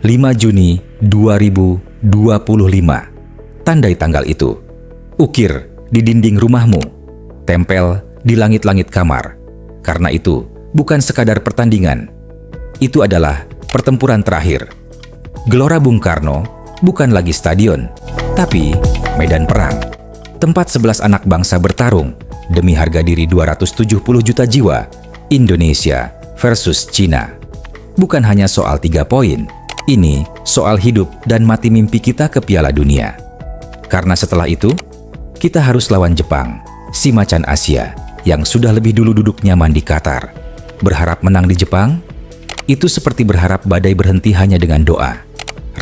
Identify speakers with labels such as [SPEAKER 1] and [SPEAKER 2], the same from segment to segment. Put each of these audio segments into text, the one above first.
[SPEAKER 1] 5 Juni 2025. Tandai tanggal itu. Ukir di dinding rumahmu. Tempel di langit-langit kamar. Karena itu bukan sekadar pertandingan. Itu adalah pertempuran terakhir. Gelora Bung Karno bukan lagi stadion, tapi medan perang. Tempat 11 anak bangsa bertarung demi harga diri 270 juta jiwa. Indonesia versus Cina. Bukan hanya soal 3 poin, ini soal hidup dan mati mimpi kita ke Piala Dunia. Karena setelah itu, kita harus lawan Jepang, si macan Asia, yang sudah lebih dulu duduk nyaman di Qatar. Berharap menang di Jepang? Itu seperti berharap badai berhenti hanya dengan doa.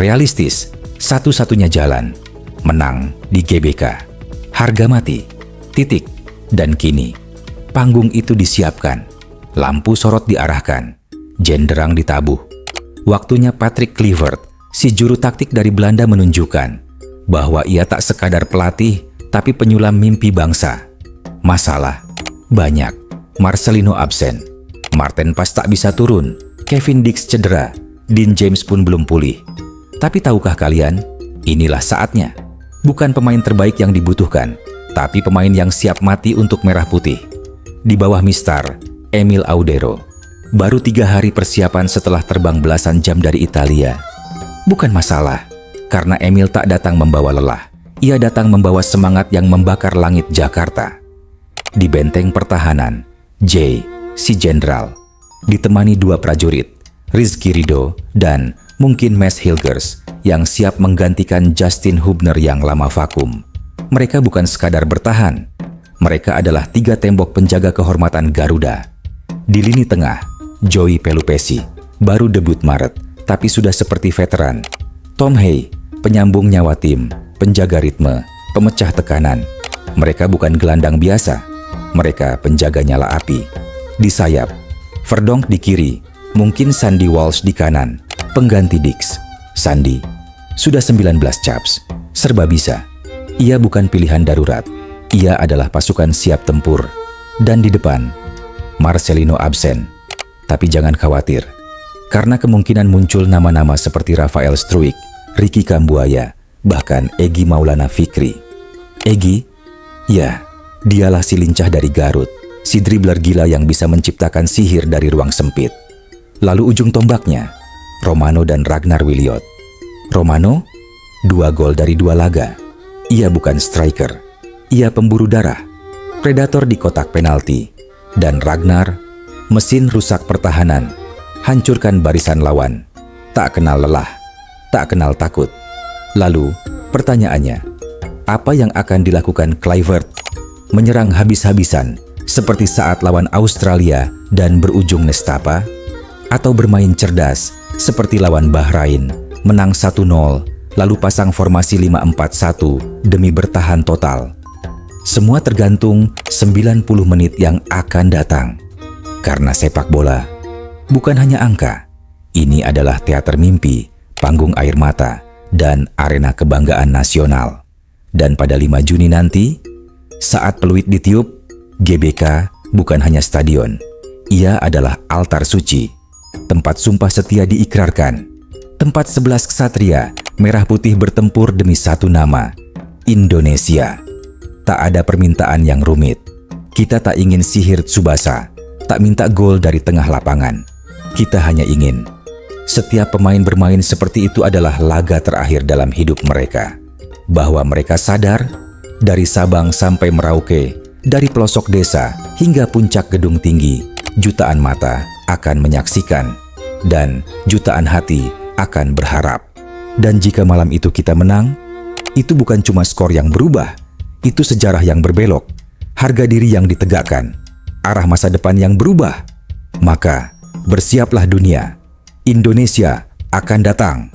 [SPEAKER 1] Realistis, satu-satunya jalan, menang di GBK. Harga mati, titik, dan kini, panggung itu disiapkan. Lampu sorot diarahkan, jenderang ditabuh. Waktunya Patrick Kluivert, si juru taktik dari Belanda menunjukkan bahwa ia tak sekadar pelatih, tapi penyulam mimpi bangsa. Masalah banyak. Marcelino absen, Marten Pas tak bisa turun, Kevin Dix cedera, Dean James pun belum pulih. Tapi tahukah kalian, inilah saatnya. Bukan pemain terbaik yang dibutuhkan, tapi pemain yang siap mati untuk merah putih. Di bawah Mister Emil Audero. Baru 3 hari persiapan setelah terbang belasan jam dari Italia. Bukan masalah, karena Emil tak datang membawa lelah. Ia datang membawa semangat yang membakar langit Jakarta. Di benteng pertahanan, Jay, si jenderal, ditemani 2 prajurit, Rizky Ridho dan mungkin Mads Hilgers, yang siap menggantikan Justin Hubner yang lama vakum. Mereka bukan sekadar bertahan, mereka adalah 3 tembok penjaga kehormatan Garuda. Di lini tengah, Joey Pelupesi, baru debut Maret, tapi sudah seperti veteran. Tom Hay, penyambung nyawa tim, penjaga ritme, pemecah tekanan. Mereka bukan gelandang biasa, mereka penjaga nyala api. Di sayap, Verdonk di kiri, mungkin Sandy Walsh di kanan, pengganti Dix. Sandy, sudah 19 caps, serba bisa. Ia bukan pilihan darurat, ia adalah pasukan siap tempur. Dan di depan, Marcelino absen. Tapi jangan khawatir, karena kemungkinan muncul nama-nama seperti Rafael Struijk, Ricky Kambuaya, bahkan Egy Maulana Fikri. Egy? Ya, dialah si lincah dari Garut, si dribbler gila yang bisa menciptakan sihir dari ruang sempit. Lalu ujung tombaknya, Romano dan Ragnar Williot. Romano, 2 gol dari 2 laga. Ia bukan striker, ia pemburu darah, predator di kotak penalti. Dan Ragnar, mesin rusak pertahanan, hancurkan barisan lawan, tak kenal lelah, tak kenal takut. Lalu, pertanyaannya, apa yang akan dilakukan Kluivert? Menyerang habis-habisan, seperti saat lawan Australia dan berujung nestapa? Atau bermain cerdas, seperti lawan Bahrain, menang 1-0, lalu pasang formasi 5-4-1 demi bertahan total? Semua tergantung 90 menit yang akan datang. Karena sepak bola bukan hanya angka. Ini adalah teater mimpi, panggung air mata, dan arena kebanggaan nasional. Dan pada 5 Juni nanti, saat peluit ditiup, GBK bukan hanya stadion. Ia adalah altar suci, tempat sumpah setia diikrarkan, tempat 11 ksatria merah putih bertempur demi satu nama, Indonesia. Tak ada permintaan yang rumit. Kita tak ingin sihir Tsubasa, tak minta gol dari tengah lapangan. Kita hanya ingin setiap pemain bermain seperti itu adalah laga terakhir dalam hidup mereka. Bahwa mereka sadar, dari Sabang sampai Merauke, dari pelosok desa hingga puncak gedung tinggi, jutaan mata akan menyaksikan, dan jutaan hati akan berharap. Dan jika malam itu kita menang, itu bukan cuma skor yang berubah, itu sejarah yang berbelok, harga diri yang ditegakkan, arah masa depan yang berubah. Maka, bersiaplah dunia. Indonesia akan datang.